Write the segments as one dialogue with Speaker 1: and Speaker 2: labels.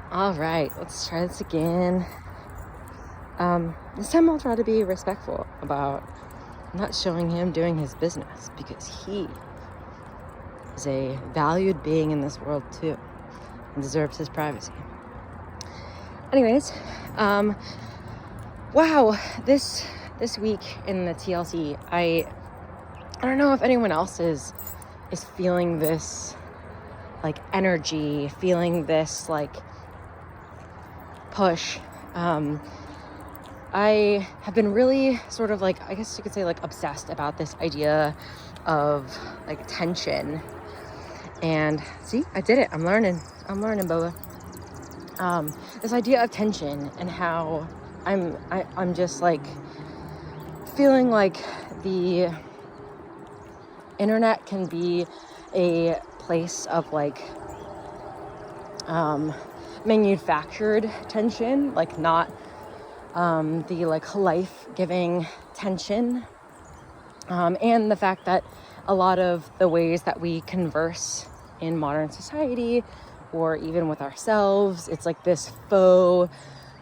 Speaker 1: All right, let's try this again. This time I'll try to be respectful about not showing him doing his business, because he is a valued being in this world too and deserves his privacy. Anyways, wow, this week in the TLC, I don't know if anyone else is feeling this like energy, feeling this like push. I have been really sort of like, I guess you could say, like obsessed about this idea of like tension. And see, I did it. I'm learning, Boba. This idea of tension and how I'm just like feeling like the internet can be a place of like manufactured tension, like not the like life-giving tension, and the fact that a lot of the ways that we converse in modern society or even with ourselves, it's like this faux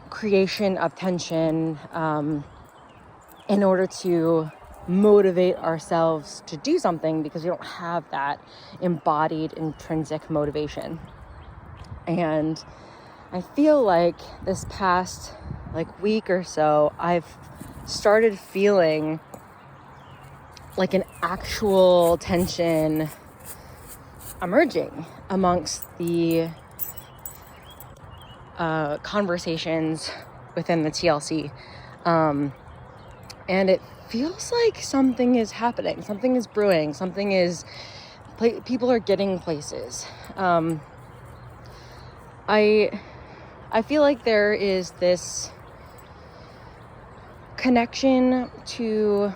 Speaker 1: creation of tension in order to motivate ourselves to do something, because we don't have that embodied intrinsic motivation. And I feel like this past like week or so, I've started feeling like an actual tension emerging amongst the conversations within the TLC. And it feels like something is happening, something is brewing, people are getting places. I feel like there is this connection to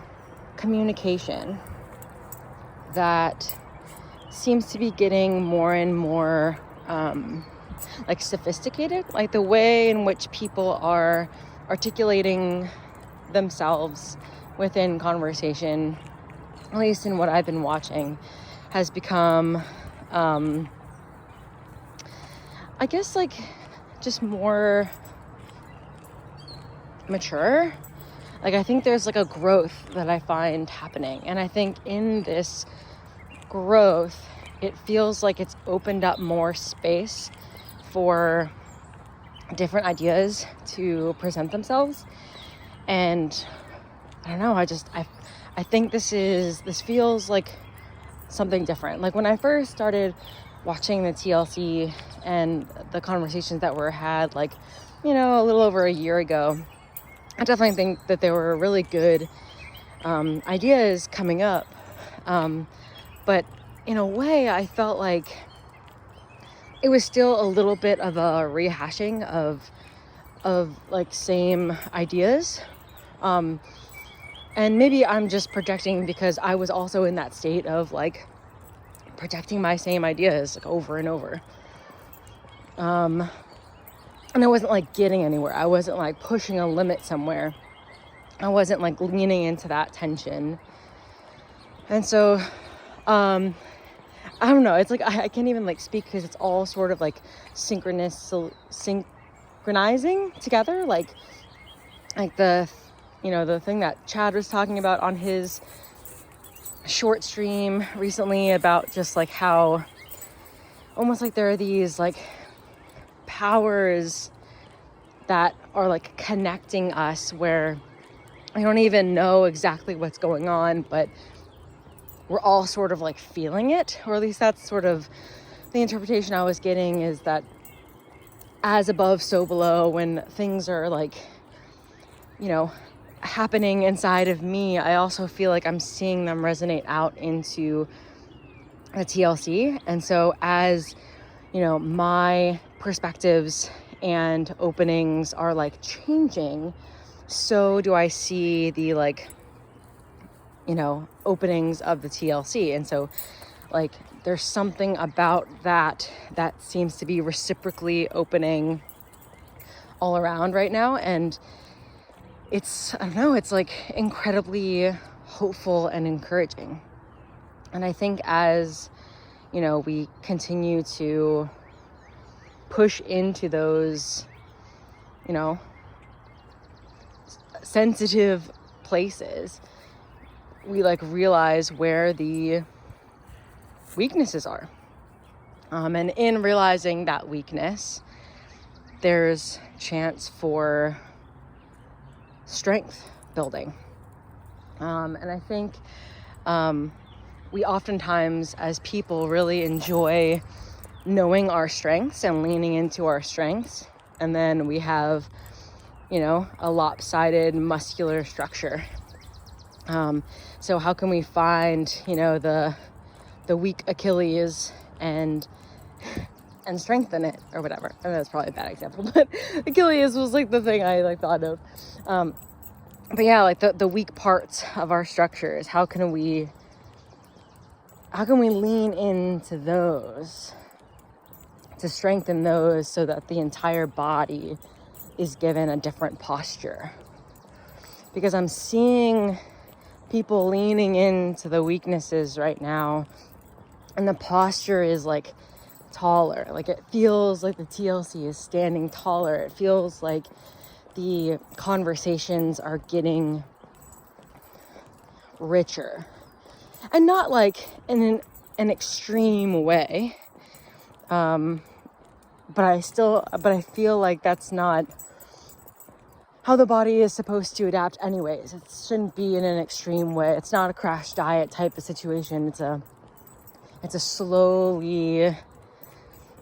Speaker 1: communication that seems to be getting more and more like sophisticated, like the way in which people are articulating themselves within conversation, at least in what I've been watching, has become I guess like just more mature. Like I think there's like a growth that I find happening, and I think in this growth it feels like it's opened up more space for different ideas to present themselves. And I don't know, I think this feels like something different. Like when I first started watching the TLC and the conversations that were had, like, you know, a little over a year ago, I definitely think that there were really good ideas coming up. But in a way, I felt like it was still a little bit of a rehashing of like same ideas. And maybe I'm just projecting, because I was also in that state of like projecting my same ideas like over and over. And I wasn't like getting anywhere. I wasn't like pushing a limit somewhere. I wasn't like leaning into that tension. And so, I don't know. It's like, I can't even like speak, because it's all sort of like synchronizing together. Like the, you know, the thing that Chad was talking about on his short stream recently about just like how almost like there are these like powers that are like connecting us, where I don't even know exactly what's going on, but we're all sort of like feeling it, or at least that's sort of the interpretation I was getting, is that as above, so below. When things are like, you know, happening inside of me, I also feel like I'm seeing them resonate out into the TLC. And so as, you know, my perspectives and openings are like changing, so do I see the like, you know, openings of the TLC. And so like there's something about that seems to be reciprocally opening all around right now. And it's, I don't know, it's like incredibly hopeful and encouraging. And I think as, you know, we continue to push into those, you know, sensitive places, we like realize where the weaknesses are. And in realizing that weakness, there's chance for strength building. And I think we oftentimes as people really enjoy knowing our strengths and leaning into our strengths. And then we have, you know, a lopsided muscular structure. So how can we find, you know, the weak Achilles and strengthen it or whatever? I mean, that's probably a bad example, but Achilles was like the thing I like thought of. But yeah, like the weak parts of our structures, how can we lean into those to strengthen those so that the entire body is given a different posture? Because I'm seeing people leaning into the weaknesses right now, and the posture is like taller. Like it feels like the TLC is standing taller. It feels like the conversations are getting richer, and not like in an extreme way. But I feel like that's not how the body is supposed to adapt anyways. It shouldn't be in an extreme way. It's not a crash diet type of situation. It's a slowly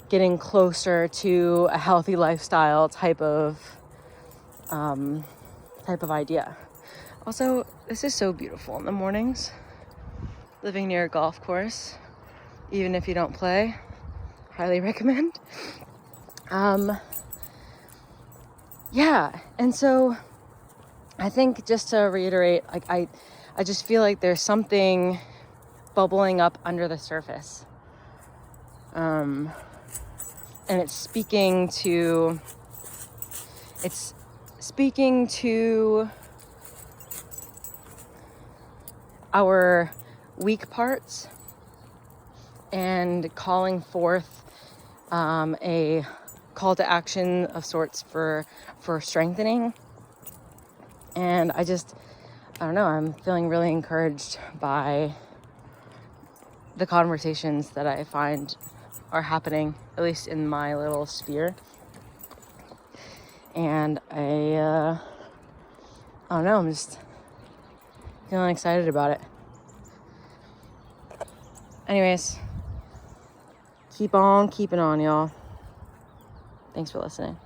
Speaker 1: getting closer to a healthy lifestyle type of idea. Also, this is so beautiful in the mornings. Living near a golf course, even if you don't play, highly recommend. Yeah, and so I think, just to reiterate, like I just feel like there's something bubbling up under the surface. And it's speaking to our weak parts and calling forth a call to action of sorts for strengthening. And I don't know, I'm feeling really encouraged by the conversations that I find are happening, at least in my little sphere. And I don't know, I'm just feeling excited about it. Anyways, keep on keeping on, y'all. Thanks for listening.